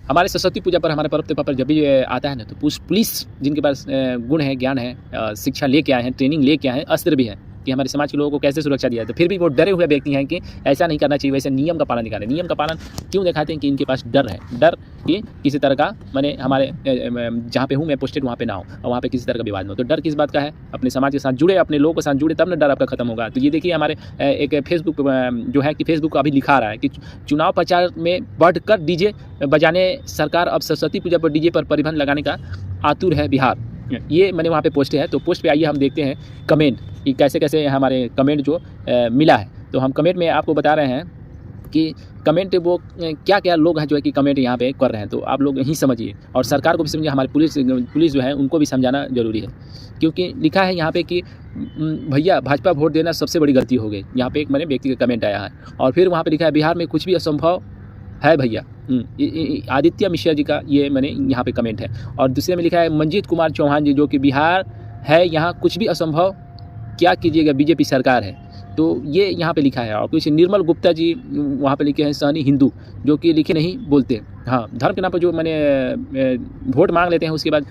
हमारे सरस्वती पूजा पर, हमारे पर्व त्योहार पर जब भी आता है ना, तो पुलिस जिनके पास गुण है, ज्ञान है, शिक्षा लेके आए हैं, ट्रेनिंग लेके आए हैं, अस्त्र भी है कि हमारे समाज के लोगों को कैसे सुरक्षा दिया है, तो फिर भी वो डरे हुए व्यक्ति हैं कि ऐसा नहीं करना चाहिए, वैसे नियम का पालन नहीं करना। नियम का पालन क्यों दिखाते हैं कि इनके पास डर है, डर कि किसी तरह का मैंने हमारे जहाँ पे हूँ मैं पोस्टेड वहाँ पे ना हो और वहाँ पे किसी तरह का विवाद ना हो। तो डर किस बात का है? अपने समाज के साथ जुड़े, अपने लोगों के साथ जुड़े, तब ना डर आपका खत्म होगा। तो ये देखिए हमारे एक फेसबुक जो है कि फेसबुक अभी लिखा रहा है कि चुनाव प्रचार में बढ़कर डीजे बजाने, सरकार अब सरस्वती पूजा पर डीजे पर प्रतिबंध लगाने का आतुर है बिहार। ये मैंने वहाँ पे पोस्ट है, तो पोस्ट पे आइए हम देखते हैं कमेंट कि कैसे कैसे हमारे कमेंट जो मिला है। तो हम कमेंट में आपको बता रहे हैं कि कमेंट वो क्या क्या लोग हैं जो है कि कमेंट यहाँ पे कर रहे हैं, तो आप लोग यही समझिए और सरकार को भी समझिए, हमारी पुलिस जो है उनको भी समझाना जरूरी है। क्योंकि लिखा है यहाँ पे कि भैया भाजपा वोट देना सबसे बड़ी गलती हो गई। यहाँ पे एक मैंने व्यक्ति का कमेंट आया है और फिर वहाँ पे लिखा है बिहार में कुछ भी असंभव है भैया। आदित्य मिश्रा जी का ये मैंने यहाँ पे कमेंट है। और दूसरे में लिखा है मंजीत कुमार चौहान जी, जो कि बिहार है, यहाँ कुछ भी असंभव, क्या कीजिएगा, बीजेपी सरकार है। तो ये यहाँ पे लिखा है। और कुछ निर्मल गुप्ता जी वहाँ पे लिखे हैं सहनी हिंदू, जो कि लिखे नहीं बोलते। हाँ, धर्म के नाम पर जो मैंने वोट मांग लेते हैं, उसके बाद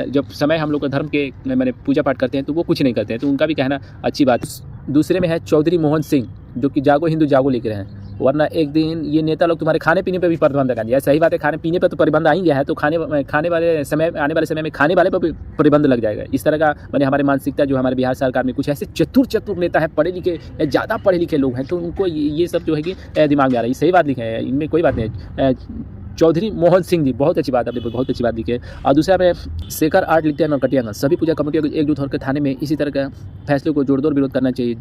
जब समय हम लोग का धर्म के मैंने पूजा पाठ करते हैं तो वो कुछ नहीं करते हैं, तो उनका भी कहना अच्छी बात है। दूसरे में है चौधरी मोहन सिंह, जो कि जागो हिंदू जागो लिख रहे हैं, वरना एक दिन ये नेता लोग तुम्हारे खाने पीने पे भी प्रतिबंध लगा दिया। सही बात है, खाने पीने पे तो प्रतिबंध आ ही गया है, तो खाने वाले समय, आने वाले समय में खाने वाले पर भी प्रतिबंध लग जाएगा। इस तरह का मैंने हमारे मानसिकता जो हमारे बिहार सरकार में कुछ ऐसे चतुर नेता है, पढ़े लिखे, ज़्यादा पढ़े लिखे लोग हैं, तो उनको ये सब जो है कि दिमाग में आ रहा है। सही बात लिखे है, इनमें कोई बात नहीं। चौधरी मोहन सिंह जी, बहुत अच्छी बात, आपने बहुत अच्छी बात लिखी है। और दूसरा पे शेखर आर्ट लिखते हैं नरकटियागंज, सभी पूजा कमेटियों को एकजुट होकर थाने में इसी तरह का फैसले को जोरदार विरोध करना चाहिए।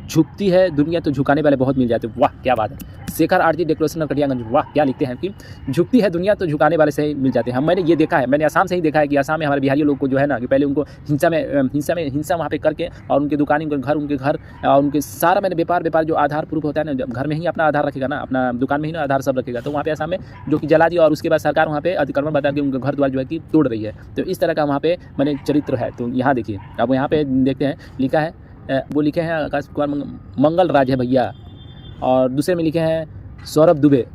झुकती है दुनिया तो झुकाने वाले बहुत मिल जाते हैं। वाह क्या बात है। शेखर आर्ट जी डेकोरेशन नरकटियागंज, वाह क्या लिखते हैं कि झुकती है दुनिया तो झुकाने वाले से मिल जाते हैं। हम मैंने ये देखा है, मैंने आसाम से ही देखा है कि आसाम में हमारे बिहारी लोग को जो है ना, कि पहले उनको हिंसा वहाँ पे करके और उनके दुकान, उनके घर और उनके सारा मैंने व्यापार जो आधार प्रूफ होता है ना, जब घर में ही अपना आधार रखेगा ना, अपना दुकान में ही ना आधार सब रखेगा, तो वहाँ पे आसाम में जो कि जला दिया और उसके बाद सरकार वहाँ पे अतिक्रमण बता के उनका घर द्वार जो है कि तोड़ रही है। तो इस तरह का वहाँ पे मैंने चरित्र है। तो यहाँ देखिए, अब यहाँ पे देखते हैं, लिखा है वो लिखे हैं आकाश कुमार मंगल राज है भैया। और दूसरे में लिखे हैं सौरभ दुबे,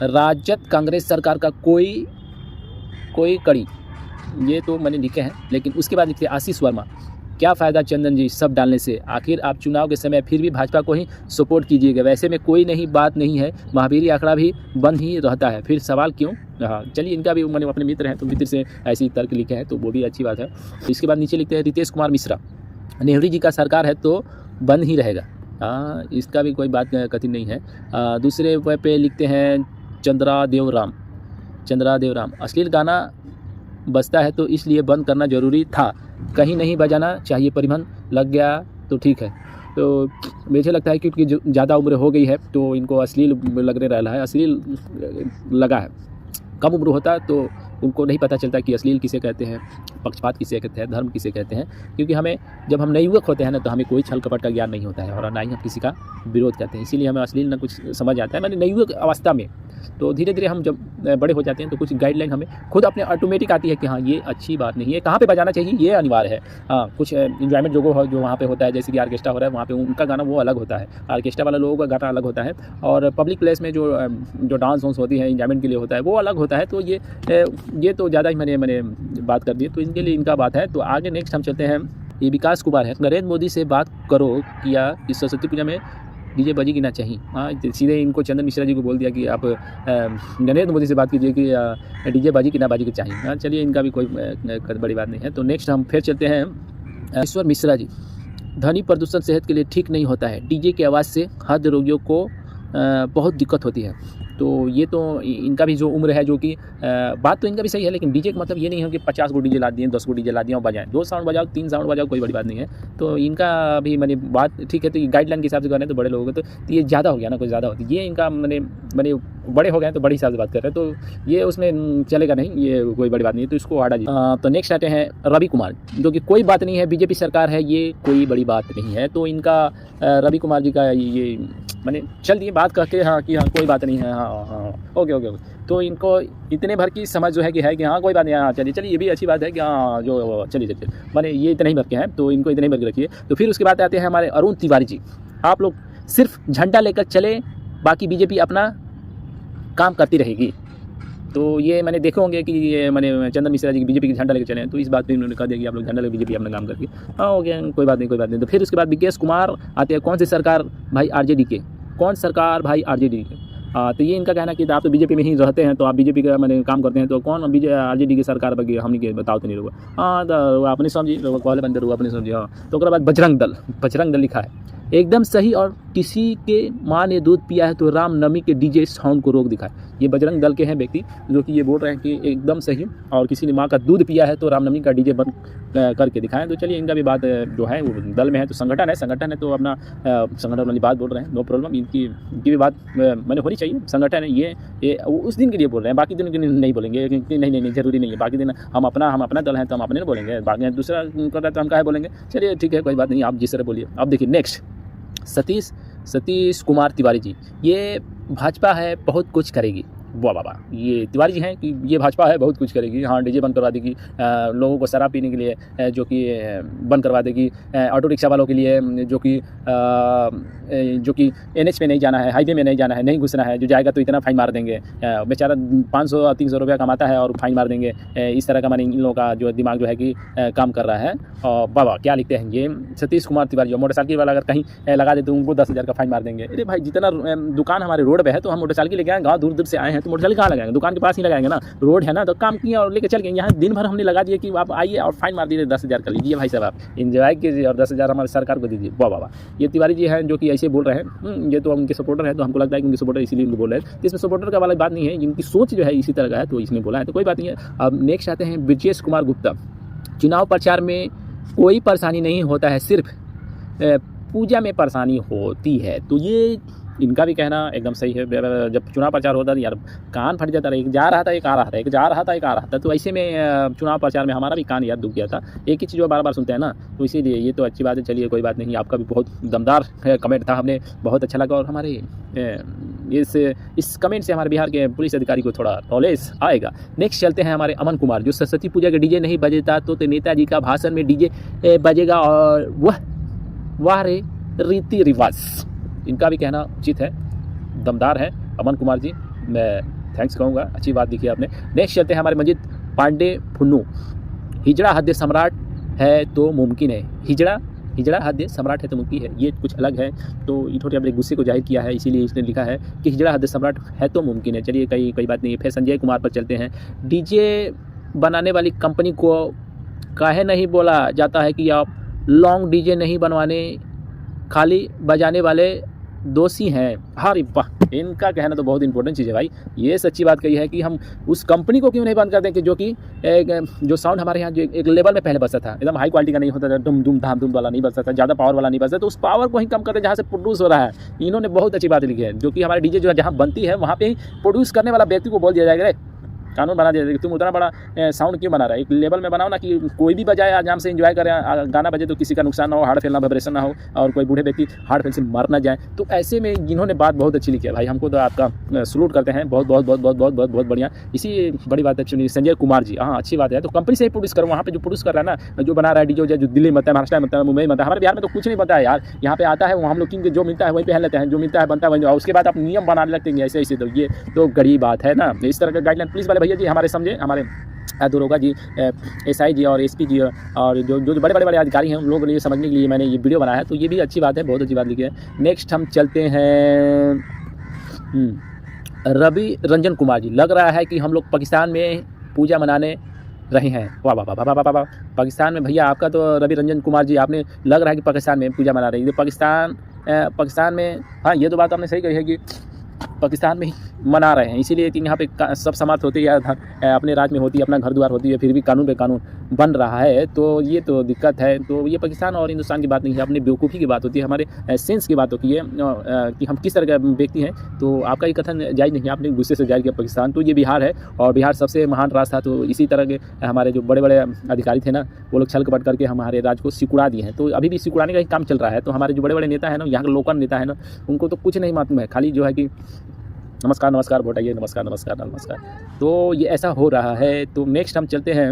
राजद कांग्रेस सरकार का कोई कड़ी, ये तो मैंने लिखे हैं। लेकिन उसके बाद लिखते हैं आशीष वर्मा, क्या फ़ायदा चंदन जी सब डालने से, आखिर आप चुनाव के समय फिर भी भाजपा को ही सपोर्ट कीजिएगा, वैसे में कोई नहीं बात नहीं है, महावीरी आंकड़ा भी बंद ही रहता है, फिर सवाल क्यों। हाँ चलिए, इनका भी मैंने अपने मित्र हैं तो मित्र से ऐसी तर्क लिखे हैं, तो वो भी अच्छी बात है। इसके बाद नीचे लिखते हैं रितेश कुमार मिश्रा, नेहरू जी का सरकार है तो बंद ही रहेगा। हाँ, इसका भी कोई बात कठिन नहीं है। दूसरे पे लिखते हैं चंद्रा देव राम, अश्लील गाना बजता है तो इसलिए बंद करना ज़रूरी था, कहीं नहीं बजाना चाहिए, प्रतिबंध लग गया तो ठीक है। तो मुझे लगता है क्योंकि ज़्यादा उम्र हो गई है तो इनको अश्लील लगने रहा है, अश्लील लगा है। कम उम्र होता तो उनको नहीं पता चलता कि अश्लील किसे कहते हैं, पक्षपात किसे कहते हैं, धर्म किसे कहते हैं। क्योंकि हमें जब हम नवयुवक होते हैं ना, तो हमें कोई छल कपट का ज्ञान नहीं होता है और ना ही हम किसी का विरोध करते हैं, इसीलिए हमें अश्लील ना कुछ समझ आता है। मैंने नवयुवक अवस्था में, तो धीरे धीरे हम जब बड़े हो जाते हैं तो कुछ गाइडलाइन हमें खुद अपने ऑटोमेटिक आती है कि हाँ ये अच्छी बात नहीं है, कहाँ पे बजाना चाहिए ये अनिवार्य है। हाँ, कुछ इन्जॉयमेंट जो वहाँ पे होता है, जैसे कि ऑर्केस्ट्रा हो रहा है, वहाँ पे उनका गाना वो अलग होता है, ऑर्केस्ट्रा वाला लोगों का गाना अलग होता है, और पब्लिक प्लेस में जो डांस वांस होती है इन्जॉयमेंट के लिए होता है वो अलग होता है। तो ये तो ज़्यादा ही मैंने बात कर दी, तो इनके लिए इनका बात है। तो आगे नेक्स्ट हम चलते हैं, ये विकास कुमार है, नरेंद्र मोदी से बात करो किया कि सरस्वती पूजा में डीजे बजेगी ना चाहिए। हाँ, सीधे इनको चंदन मिश्रा जी को बोल दिया कि आप नरेंद्र मोदी से बात कीजिए कि डीजे बाजी कि ना बाजी की चाहिए। हाँ चलिए, इनका भी कोई बड़ी बात नहीं है। तो नेक्स्ट हम फिर चलते हैं ईश्वर मिश्रा जी, ध्वनि प्रदूषण सेहत के लिए ठीक नहीं होता है, डीजे की आवाज़ से हृदय रोगियों को बहुत दिक्कत होती है। तो ये तो इनका भी जो उम्र है, जो कि बात तो इनका भी सही है, लेकिन डीजे का मतलब ये नहीं है कि 50 को डीजे ला दिए, 10 को डीजे ला दिए और बजाएं, 2 साउंड बजाओ, 3 साउंड बजाओ, कोई बड़ी बात नहीं है। तो इनका भी मैंने बात ठीक है, तो ये गाइडलाइन के हिसाब से कर रहे हैं, तो बड़े लोगों को तो ये ज़्यादा हो गया ना, कुछ ज़्यादा होती है। ये इनका मैंने बड़े हो गए तो बड़े हिसाब से बात कर रहे हैं, तो ये उसमें चलेगा नहीं, ये कोई बड़ी बात नहीं है, तो इसको हटा दीजिए। तो नेक्स्ट आते हैं रवि कुमार, जो कि कोई बात नहीं है, बीजेपी सरकार है, ये कोई बड़ी बात नहीं है। तो इनका रवि कुमार जी का ये मैंने चल दिए बात करके, हाँ कि हाँ कोई बात नहीं है, हाँ ओके। तो इनको इतने भर की समझ जो है कि हाँ कोई बात नहीं, हाँ चलिए ये भी अच्छी बात है कि हाँ जो चलिए मैंने ये इतने ही भर के हैं, तो इनको इतने ही भर के रखिए। तो फिर उसके बाद आते हैं हमारे अरुण तिवारी जी, आप लोग सिर्फ झंडा लेकर चले, बाकी बीजेपी अपना काम करती रहेगी। तो ये मैंने देखे होंगे कि ये मैंने चंदन मिश्रा जी की बीजेपी की झंडा लेकर चले हैं, तो इस बात पे उन्होंने कहा दिया कि आप लोग झंडा लेकर बीजेपी अपना काम करके, हाँ हो गया, कोई बात नहीं। तो फिर उसके बाद विकेश कुमार आते हैं, कौन सी सरकार भाई, आरजेडी के, कौन सरकार भाई, आरजेडी के। तो ये इनका कहना कि आप तो बीजेपी में ही रहते हैं, तो आप बीजेपी का मैंने काम करते हैं, तो कौन आरजेडी की सरकार बाकी हमने के बताओ तो नहीं होगा। हाँ तो अपने समझी पहले बंदर हुआ अपने समझी। हाँ तो उसके बाद बजरंग दल लिखा है, एकदम सही, और किसी के माँ ने दूध पिया है तो रामनवमी के डीजे साउंड को रोक दिखाए। ये बजरंग दल के हैं व्यक्ति जो कि ये बोल रहे हैं कि एकदम सही, और किसी ने माँ का दूध पिया है तो रामनवमी का डीजे बंद करके दिखाएं। तो चलिए इनका भी बात जो है वो दल में है, तो संगठन है तो अपना संगठन वाली बात बोल रहे हैं, नो प्रॉब्लम। इनकी भी बात मैंने होनी चाहिए, संगठन है ये उस दिन के लिए बोल रहे हैं, बाकी दिन के लिए नहीं बोलेंगे कि नहीं जरूरी नहीं है, बाकी दिन हम अपना दल है तो हम अपने बोलेंगे, बाकी दूसरा करता है तो हम काहे बोलेंगे। चलिए ठीक है, कोई बात नहीं, आप जिस तरह बोलिए। अब देखिए नेक्स्ट, सतीश कुमार तिवारी जी, ये भाजपा है बहुत कुछ करेगी। वाह बाबा, ये तिवारी जी हैं कि ये भाजपा है बहुत कुछ करेगी, हाँ डीजे बंद करवा देगी, लोगों को शराब पीने के लिए जो कि बंद करवा देगी, ऑटो रिक्शा वालों के लिए जो कि NH पे नहीं जाना है, हाईवे में नहीं जाना है, नहीं घुसना है, जो जाएगा तो इतना फाइन मार देंगे, बेचारा 500-300 रुपया कमाता है और फाइन मार देंगे। इस तरह का मानी इन लोगों का जो दिमाग जो है कि काम कर रहा है। और बाबा क्या लिखते हैं ये सतीश कुमार तिवारी, जो मोटरसाइकिल वाला अगर कहीं लगा दे तो उनको 10,000 का फाइन मार देंगे। अरे भाई जितना दुकान हमारे रोड पे है तो हम मोटरसाइकिल लेके आए, गाँव दूर से आए हैं तो मोटरसाइकिल कहाँ लगाएंगे, दुकान के पास ही लगाएंगे ना, रोड है ना, तो काम किया और लेके चल गए। यहाँ दिन भर हमने लगा दिया कि आप आइए और फाइन मार दीजिए 10,000 का, लीजिए भाई साहब आप इन्जॉय कीजिए और 10,000 हमारे सरकार को दीजिए। वाह बाबा, ये तिवारी जी हैं जो कि ऐसे बोल रहे हैं, ये तो उनके सपोर्टर हैं, तो हमको लगता है कि उनके सपोर्टर इसीलिए उनको बोल रहे हैं। तो इसमें सपोर्टर का वाला बात नहीं है, इनकी सोच जो है इसी तरह का है तो इसने बोला है, तो कोई बात नहीं है। अब नेक्स्ट आते हैं ब्रजेश कुमार गुप्ता, चुनाव प्रचार में कोई परेशानी नहीं होता है, सिर्फ पूजा में परेशानी होती है। तो ये इनका भी कहना एकदम सही है। जब चुनाव प्रचार होता था यार कान फट जाता था, एक जा रहा था एक आ रहा था, एक जा रहा था एक आ रहा था, तो ऐसे में चुनाव प्रचार में हमारा भी कान यार दुख गया था, एक ही चीज़ वो बार बार सुनते हैं ना, तो इसीलिए ये तो अच्छी बात है। चलिए कोई बात नहीं, आपका भी बहुत दमदार कमेंट था, हमें बहुत अच्छा लगा, और हमारे इस कमेंट से हमारे बिहार के पुलिस अधिकारी को थोड़ा नॉलेज आएगा। नेक्स्ट चलते हैं हमारे अमन कुमार, जो सरस्वती पूजा के डीजे नहीं बजेता तो नेताजी का भाषण में डीजे बजेगा, और वाह रे रीति रिवाज। इनका भी कहना उचित है, दमदार है अमन कुमार जी, मैं थैंक्स कहूँगा, अच्छी बात लिखी आपने। नेक्स्ट चलते हैं हमारे मंजित पांडे फुन्नू, हिजड़ा हद सम्राट है तो मुमकिन है, हिजड़ा हद सम्राट है तो मुमकिन है, ये कुछ अलग है। तो इन्होंने अपने गुस्से को जाहिर किया है, इसीलिए इसने लिखा है कि हिजड़ा हद सम्राट है तो मुमकिन है। चलिए कोई बात नहीं है। फिर संजय कुमार पर चलते हैं, डीजे बनाने वाली कंपनी को काहे नहीं बोला जाता है कि आप लॉन्ग डीजे नहीं बनवाने, खाली बजाने वाले दोषी हैं। अरे वाह, इनका कहना तो बहुत इंपॉर्टेंट चीज़ है भाई, ये सच्ची बात कही है कि हम उस कंपनी को क्यों नहीं बंद कर दें कि जो कि जो साउंड हमारे यहाँ जो एक लेवल में पहले बजता था, एकदम हाई क्वालिटी का नहीं होता था, दुम दुम धाम धूम वाला नहीं बजता था, ज़्यादा पावर वाला नहीं बजता, तो उस पावर को ही कम कर दें जहाँ से प्रोड्यूस हो रहा है। इन्होंने बहुत अच्छी बात लिखी है, जो कि हमारे डीजे जो है जहाँ बनती है वहाँ पे ही प्रोड्यूस करने वाला व्यक्ति को बोल दिया जाएगा, रे कानून बना दिया कि तुम उतना बड़ा साउंड क्यों बना रहा है, एक लेवल में बनाओ ना कि कोई भी बजाए आराम से एंजॉय करे, गाना बजे तो किसी का नुकसान ना हो, हार्ट फेल ना, वाइब्रेशन ना हो, और कोई बूढ़े व्यक्ति हार्ट फेल से मर ना जाए। तो ऐसे में इन्होंने बात बहुत अच्छी लिखी है भाई, हमको तो आपका सलूट करते हैं, बहुत बहुत बहुत बहुत बहुत बहुत बहुत बढ़िया। इसी बड़ी बात है संजय कुमार जी, हाँ अच्छी बात है। तो कंपनी से ही प्रोड्यूस करो, वहाँ पे जो प्रोड्यूस कर रहा है ना, जो बना रहा है डीजे, जो दिल्ली में बनता है, महाराष्ट्र में बनता है, मुंबई में बनता है, हमारे बिहार में तो कुछ नहीं बनता है यार, यहाँ पे आता है वो हम लोग की जो मिलता है वहीं पहन लेते हैं, जो मिलता है बनता है वहीं, और उसके बाद आप नियम बनाने लगते हैं ऐसे, तो ये तो गरीब बात है ना। इस तरह का गाइडलाइन पुलिस वाले भैया जी हमारे समझे, हमारे दरोगा जी, SI जी और SP जी और जो बड़े बड़े अधिकारी हैं उन लोगों के लिए समझने के लिए मैंने ये वीडियो बनाया है, तो ये भी अच्छी बात है, बहुत अच्छी बात लिखी है। नेक्स्ट हम चलते हैं रवि रंजन कुमार जी, लग रहा है कि हम लोग पाकिस्तान में पूजा मनाने रहे हैं। वाह वाह वाह वाह वाह, पाकिस्तान में भैया आपका तो रवि रंजन कुमार जी, आपने लग रहा है कि पाकिस्तान में पूजा मना रही है। पाकिस्तान में, हाँ ये तो बात आपने सही कही है कि पाकिस्तान में ही मना रहे हैं, इसीलिए कि यहाँ पे सब समाप्त होती है, अपने राज्य में होती है, अपना घर द्वार होती है, फिर भी कानून पे कानून बन रहा है, तो ये तो दिक्कत है। तो ये पाकिस्तान और हिंदुस्तान की बात नहीं है, अपनी बेवकूफ़ी की बात होती है, हमारे सेंस की बात होती है कि हम किस तरह का व्यक्ति हैं। तो आपका ये कथन जायज़ नहीं है, आपने गुस्से से जाहिर किया पाकिस्तान, तो ये बिहार है और बिहार सबसे महान राज्य था, तो इसी तरह के हमारे जो बड़े बड़े अधिकारी थे ना, वो लोग छल कपट करके हमारे राज्य को सिकुड़ा दिए हैं, तो अभी भी सिकुड़ाने का ही काम चल रहा है। तो हमारे जो बड़े बड़े नेता हैं ना, यहाँ के लोकल नेता है ना, उनको तो कुछ नहीं मालूम है, खाली जो है कि नमस्कार नमस्कार वोट आइए, नमस्कार नमस्कार नमस्कार, तो ये ऐसा हो रहा है। तो नेक्स्ट हम चलते हैं,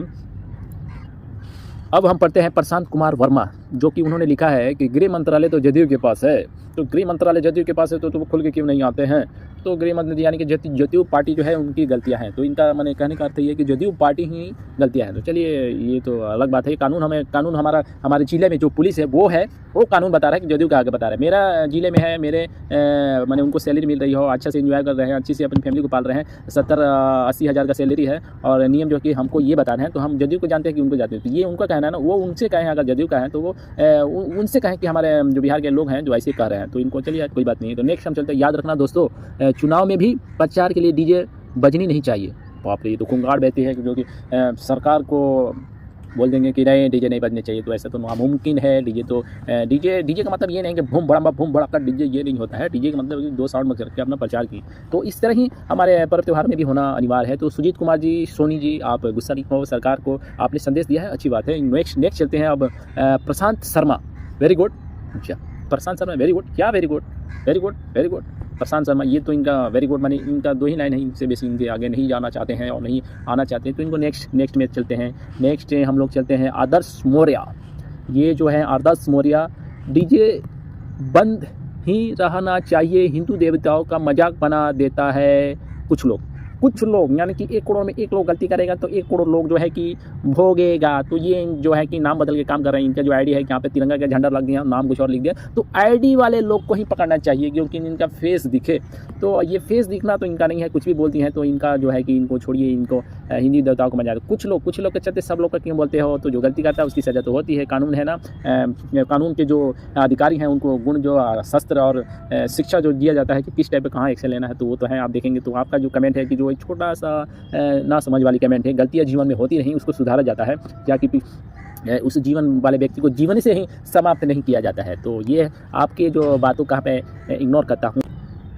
अब हम पढ़ते हैं प्रशांत कुमार वर्मा, जो कि उन्होंने लिखा है कि गृह मंत्रालय तो जदयू के पास है, तो गृह मंत्रालय जदयू के पास है तो वो खुल के क्यों नहीं आते हैं, तो गृह मंत्री यानी कि जदयू पार्टी जो है उनकी गलतियां हैं। तो इनका मैंने कहने का अर्थ ये है कि जदयू पार्टी ही गलतियां हैं। तो चलिए ये तो अलग बात है। कानून हमारे जिले में जो पुलिस है वो कानून बता रहा है कि जदयू का आगे बता रहा है। मेरा जिले में है, मेरे मैंने उनको सैलरी मिल रही हो, अच्छा से एंजॉय कर रहे हैं, अच्छी से अपनी फैमिली को पाल रहे हैं, 70-80 हज़ार का सैलरी है और नियम जो कि हमको ये बता रहे हैं। तो हम जदयू को जानते हैं कि उनको जानते हैं। तो ये उनका कहना है ना, वो उनसे कहें, अगर जदयू का है तो वो उनसे कहें कि हमारे जो बिहार के लोग हैं जो ऐसे कह रहे हैं। तो इनको चलिए कोई बात नहीं है। तो नेक्स्ट हम चलते हैं। याद रखना दोस्तों, चुनाव में भी प्रचार के लिए डीजे बजनी नहीं चाहिए। बाप रे, ये तो खूंगार बहती है जो कि सरकार को बोल देंगे कि नहीं डीजे नहीं बजने चाहिए। तो ऐसा तो नामुमकिन है। डीजे का मतलब ये नहीं कि भूम भड़का डीजे, ये नहीं होता है। डीजे का मतलब कि 2 साउंड में करके अपना प्रचार की। तो इस तरह ही हमारे पर्व त्यौहार में भी होना अनिवार्य है। तो सुजीत कुमार जी, सोनी जी, आप गुस्सा नहीं हो, सरकार को आपने संदेश दिया है, अच्छी बात है। नेक्स्ट चलते हैं अब प्रशांत शर्मा, वेरी गुड। अच्छा, प्रशांत शर्मा वेरी गुड, क्या very good, very good, very good. Prashant Sharma, ये तो इनका वेरी गुड माने इनका 2 ही लाइन है, इनसे बेसी इनके आगे नहीं जाना चाहते हैं और नहीं आना चाहते हैं। तो इनको नेक्स्ट में चलते हैं। नेक्स्ट हम लोग चलते हैं आदर्श मौर्य। ये जो है आदर्श मौर्य, डीजे बंद ही रहना चाहिए, हिंदू देवताओं का मजाक बना देता है कुछ लोग यानी कि 1 करोड़ में 1 लोग गलती करेगा तो 1 करोड़ लोग जो है कि भोगेगा। तो ये जो है कि नाम बदल के काम कर रहे हैं। इनका जो आईडी है कि यहाँ पे तिरंगा का झंडा लग दिया, नाम कुछ और लिख दिया। तो आईडी वाले लोग को ही पकड़ना चाहिए क्योंकि इनका फेस दिखे। तो ये फेस दिखना तो इनका नहीं है, कुछ भी बोलती हैं। तो इनका जो है कि इनको छोड़िए, इनको हिंदी देवताओं को मजा आता है। कुछ लोग के चलते सब लोग का क्यों बोलते हो। तो जो गलती करता है उसकी सजा तो होती है। कानून है ना, कानून के जो अधिकारी हैं उनको गुण जो शस्त्र और शिक्षा जो दिया जाता है कि किस टाइप पे कहाँ एक्शन लेना है, तो वो तो है। आप देखेंगे तो आपका जो कमेंट है कि जो एक छोटा सा ना समझ वाली कमेंट है, गलतियाँ जीवन में होती रहीं, उसको सुधारा जाता है, क्या कि उस जीवन वाले व्यक्ति को जीवन से ही समाप्त नहीं किया जाता है। तो ये आपके जो बातों का मैं इग्नोर करता हूँ।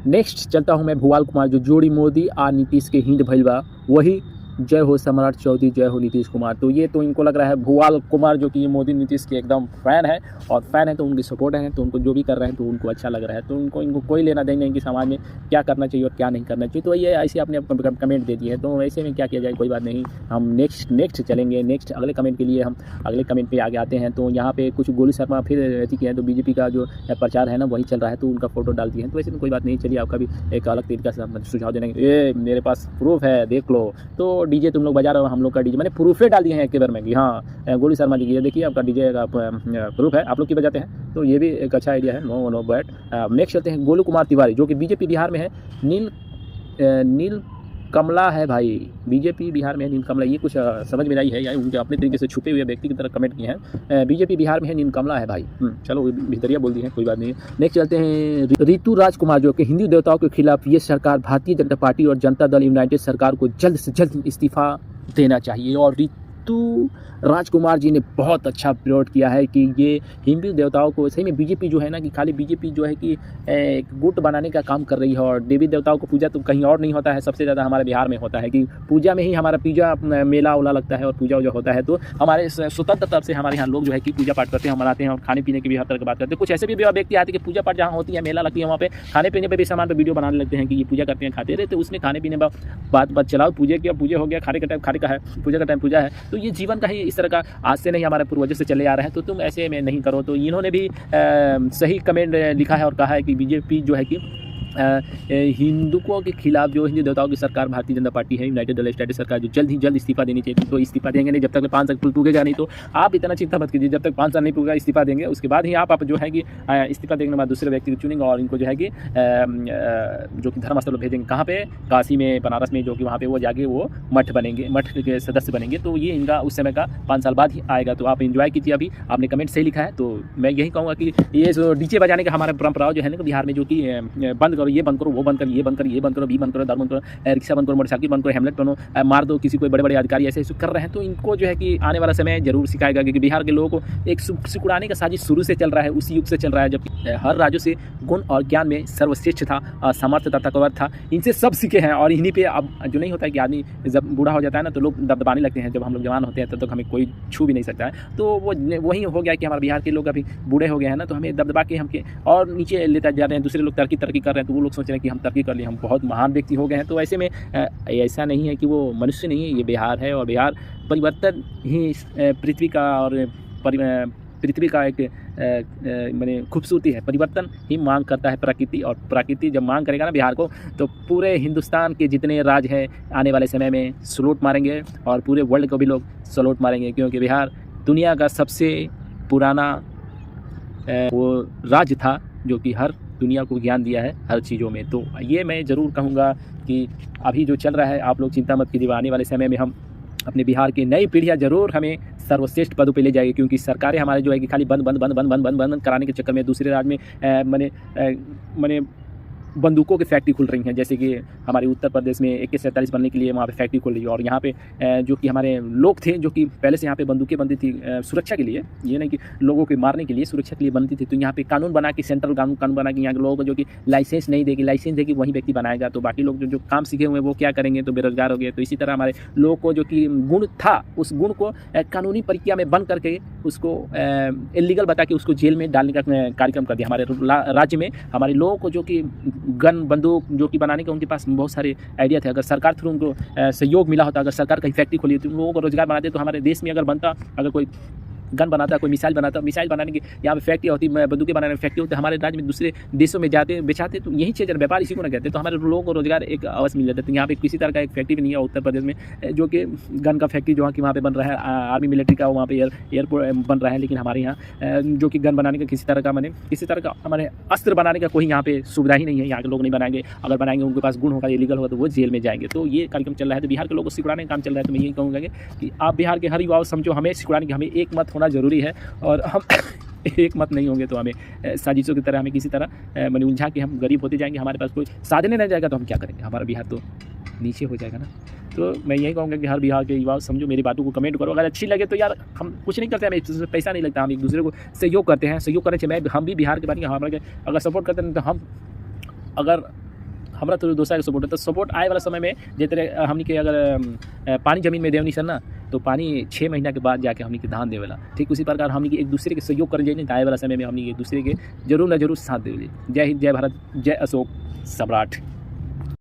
नेक्स्ट चलता हूँ मैं भुवाल कुमार, जो जोड़ी मोदी आ नीतीश के हिंद भइलबा, वही जय हो सम्राट चौधरी, जय हो नीतीश कुमार। तो ये तो इनको लग रहा है भुवाल कुमार जो कि ये मोदी नीतीश के एकदम फ़ैन है और फ़ैन है तो उनकी सपोर्ट है। तो उनको जो भी कर रहे हैं तो उनको अच्छा लग रहा है। तो इनको कोई लेना देना नहीं कि समाज में क्या करना चाहिए और क्या नहीं करना चाहिए। तो ये ऐसे आपने कमेंट दे दिए है, तो ऐसे में क्या किया जाए, कोई बात नहीं। हम नेक्स्ट चलेंगे। नेक्स्ट अगले कमेंट के लिए हम अगले कमेंट पर आगे आते हैं। तो यहाँ पे कुछ गोलू शर्मा फिर ऐसी किया है, तो बीजेपी का जो प्रचार है ना वही चल रहा है, तो उनका फोटो डाल दिए हैं। तो ऐसे में कोई बात नहीं। चलिए आपका भी एक अलग तरीका से सुझाव देने, ये मेरे पास प्रूफ है देख लो। तो डीजे तुम लोग बजा रहे हो, हम लोग का डीजे मैंने प्रूफे डाल दिए हैं एक बार में कि हाँ गोलू शर्मा जी, ये देखिए आपका डीजे का प्रूफ है, आप लोग की बजाते हैं। तो ये भी एक अच्छा आइडिया है, नो बैड। नेक्स्ट चलते हैं गोलू कुमार तिवारी, जो कि बीजेपी बिहार में है। नील कमला है भाई, बीजेपी बिहार में है नील कमला। ये कुछ समझ में नहीं है, या उनके अपने तरीके से छुपे हुए व्यक्ति की तरह कमेंट किए हैं। बीजेपी बिहार में है नील कमला है भाई। चलो भितरिया बोल दी है, कोई बात नहीं। नेक्स्ट चलते हैं ऋतु राजकुमार, जो कि हिंदू देवताओं के खिलाफ ये सरकार भारतीय जनता पार्टी और जनता दल यूनाइटेड सरकार को जल्द से जल्द इस्तीफा देना चाहिए। और ऋतु राजकुमार जी ने बहुत अच्छा विरोध किया है कि ये हिंदू देवताओं को, सही में बीजेपी जो है ना कि खाली बीजेपी जो है कि एक गुट बनाने का काम कर रही है। और देवी देवताओं को पूजा तो कहीं और नहीं होता है, सबसे ज़्यादा हमारे बिहार में होता है कि पूजा में ही हमारा पूजा मेला उला लगता है और पूजा वूजा होता है। तो हमारे स्वतंत्र तरफ से हमारे यहाँ लोग जो है कि पूजा पाठ करते हैं, मनाते हैं और खाने पीने की भी हर तरह की बात करते हैं। कुछ ऐसे भी व्यक्ति आते हैं कि पूजा पाठ जहाँ होती है, मेला लगती है, वहाँ पे खाने पीने पर भी सामान पर वीडियो बनाने लगते हैं कि ये पूजा करते हैं, खाते रहते, उसमें खाने पीने बात चलाओ। पूजा हो गया, खाने का टाइम खाने का है, पूजा का टाइम पूजा है। तो ये जीवन का ही इस तरह का आज से नहीं हमारे पूर्वजों से चले आ रहे हैं, तो तुम ऐसे में नहीं करो। तो इन्होंने भी सही कमेंट लिखा है और कहा है कि बीजेपी जो है कि हिंदुओं के खिलाफ जो हिंदू देवताओं की सरकार भारतीय जनता पार्टी है, यूनाइटेड दल स्टेट सरकार, जो जल्द ही जल्द इस्तीफा देनी चाहिए। तो इस्तीफा देंगे नहीं, जब तक 5 साल पूगेगा नहीं। तो आप इतना चिंता मत कीजिए, जब तक 5 साल नहीं पूगा इस्तीफा देंगे, उसके बाद ही आप जो है कि इस्तीफा देने के बाद दूसरे व्यक्ति को चुनेंगे और इनको जो है कि जो कि धर्मस्थल भेजेंगे। कहाँ पे? काशी में, बनारस में, जो कि वहाँ पे वो जाके वो मठ बनेंगे, मठ के सदस्य बनेंगे। तो ये इनका उस समय का 5 साल बाद ही आएगा। तो आप इंजॉय कीजिए। अभी आपने कमेंट सही लिखा है, तो मैं यही कहूँगा कि ये जो डीजे बजाने का हमारा परंपराओं जो है ना बिहार में, जो कि बंद करो, ये बंद करो, वो बंद करो, ये बंद करो, ये बंद करो, भी बंद करो, दारू बंद करो, रिक्शा बंद करो, मोटरसाइकिल बंद करो, हेमलेट बनो, मार दो किसी को, बड़े बड़े अधिकारी ऐसे कर रहे हैं। तो इनको जो है कि आने वाला समय जरूर सिखाएगा, क्योंकि बिहार के लोगों को एक सिकुड़ाने का साजिश शुरू से चल रहा है, उसी युग से चल रहा है, जबकि हर राज्यों से गुण और ज्ञान में सर्वश्रेष्ठ था, समर्थ था, ताकतवर था। इनसे सब सीखे हैं और इन्हीं पे अब जो नहीं होता है कि आदमी जब बूढ़ा हो जाता है ना तो लोग दबदबाने लगते हैं। जब हम लोग जवान होते हैं तब तक हमें कोई छू भी नहीं सकता है। तो वो वही हो गया कि हमारे बिहार के लोग अभी बूढ़े हो गए हैं ना, तो हमें दबदबा के हमके और नीचे लेते जा रहे हैं। दूसरे लोग तरक्की कर रहे हैं, तो वो लोग सोच रहे हैं कि हम तरक्की कर लिए, हम बहुत महान व्यक्ति हो गए हैं। तो ऐसे में ऐसा नहीं है कि वो मनुष्य नहीं है, ये बिहार है और बिहार परिवर्तन ही पृथ्वी का और पृथ्वी का एक माने खूबसूरती है। परिवर्तन ही मांग करता है प्रकृति, और प्रकृति जब मांग करेगा ना बिहार को, तो पूरे हिंदुस्तान के जितने राज्य हैं आने वाले समय में सलूट मारेंगे, और पूरे वर्ल्ड को भी लोग सलूट मारेंगे, क्योंकि बिहार दुनिया का सबसे पुराना वो राज्य था जो कि हर दुनिया को ज्ञान दिया है हर चीज़ों में। तो ये मैं ज़रूर कहूँगा कि अभी जो चल रहा है आप लोग चिंता मत कीजिए, आने वाले समय में हम अपने बिहार की नई पीढ़ियाँ ज़रूर हमें सर्वश्रेष्ठ पदों पे ले जाएगी, क्योंकि सरकारें हमारे जो है कि खाली बंद बंद बंद बंद बंद बंद बंद कराने के चक्कर में दूसरे राज्य में मैंने बंदूकों की फैक्ट्री खुल रही हैं। जैसे कि हमारे उत्तर प्रदेश में AK-47 बनने के लिए वहाँ पे फैक्ट्री खुल रही है, और यहाँ पे जो कि हमारे लोग थे जो कि पहले से यहाँ पे बंदूकें बनती थी सुरक्षा के लिए, ये नहीं कि लोगों को मारने के लिए, सुरक्षा के लिए बनती थी। तो यहाँ पे कानून बना के, सेंट्रल कानून बना के यहाँ के लोगों को जो कि लाइसेंस नहीं देगी, लाइसेंस देगी वही व्यक्ति बनाएगा। तो बाकी लोग जो काम सीखे हुए हैं वो क्या करेंगे, तो बेरोजगार हो गए। तो इसी तरह हमारे लोगों को जो कि गुण था, उस गुण को कानूनी प्रक्रिया में बंद करके उसको इलीगल बता के उसको जेल में डालने का कार्यक्रम कर दिया। हमारे राज्य में हमारे लोगों को जो कि गन बंदूक जो कि बनाने का उनके पास बहुत सारे आइडिया थे। अगर सरकार थ्रू उनको सहयोग मिला होता, अगर सरकार कहीं फैक्ट्री खोली तो उन लोगों को रोजगार बनाते, तो हमारे देश में अगर बनता, अगर कोई गन बनाता, कोई मिसाइल बनाता, मिसाइल बनाने की यहाँ पे फैक्ट्री होती, बंदूकें बनाने की फैक्ट्री होती, हमारे राज्य में दूसरे देशों में जाते बेचाते, तो यही चीज़ व्यापार इसी को ना कहते। तो हमारे लोगों को रोजगार एक अवश्य मिल जाता। तो यहाँ पे किसी तरह का एक फैक्ट्री भी नहीं है उत्तर प्रदेश में जो कि गन का फैक्ट्री जो कि वहाँ पे बन रहा है, आर्मी मिलिट्री का वहाँ पे एयरपोर्ट बन रहा है। लेकिन हमारे यहाँ जो कि गन बनाने का किसी तरह का हमारे अस्त्र बनाने का कोई यहाँ पे सुविधा ही नहीं है। यहाँ के लोग नहीं बनाएंगे, अगर बनाएंगे उनके पास गुण होगा, इलीगल होगा, तो वो जेल में जाएंगे। तो ये कार्यक्रम चल रहा है, तो बिहार के लोगों को सिकुड़ाने का काम चल रहा है। तो मैं यही कहूँगा कि आप बिहार के हर युवाओं समझो, हमें सिकुड़ाने की, हमें एक मत होना जरूरी है, और हम एक मत नहीं होंगे तो हमें साजिशों की तरह हमें किसी तरह मैंने उलझा के हम गरीब होते जाएंगे, हमारे पास कोई साधन नहीं जाएगा, तो हम क्या करेंगे, हमारा बिहार तो नीचे हो जाएगा ना। तो मैं यही कहूँगा कि हर बिहार के युवा समझो, मेरी बातों को कमेंट करो। अगर अच्छी लगे तो यार हम कुछ नहीं करते, हमें पैसा नहीं लगता, हम एक दूसरे को सहयोग करते हैं, सहयोग करने चाहिए। हम भी बिहार के बारे में हमारे अगर सपोर्ट करते हैं, तो हम अगर हमारा तो दूसरा का सपोर्ट है, तो सपोर्ट आए वाला समय में जैसे हमने के अगर पानी जमीन में देवनी सर ना, तो पानी 6 महीना के बाद जाके हमने के धान देवेला। ठीक उसी प्रकार हमने एक दूसरे के सहयोग कर जाए, आए वाला समय में हमने एक दूसरे के जरूर ना जरूर साथ देवे। जय हिंद, जय भारत, जय अशोक सम्राट।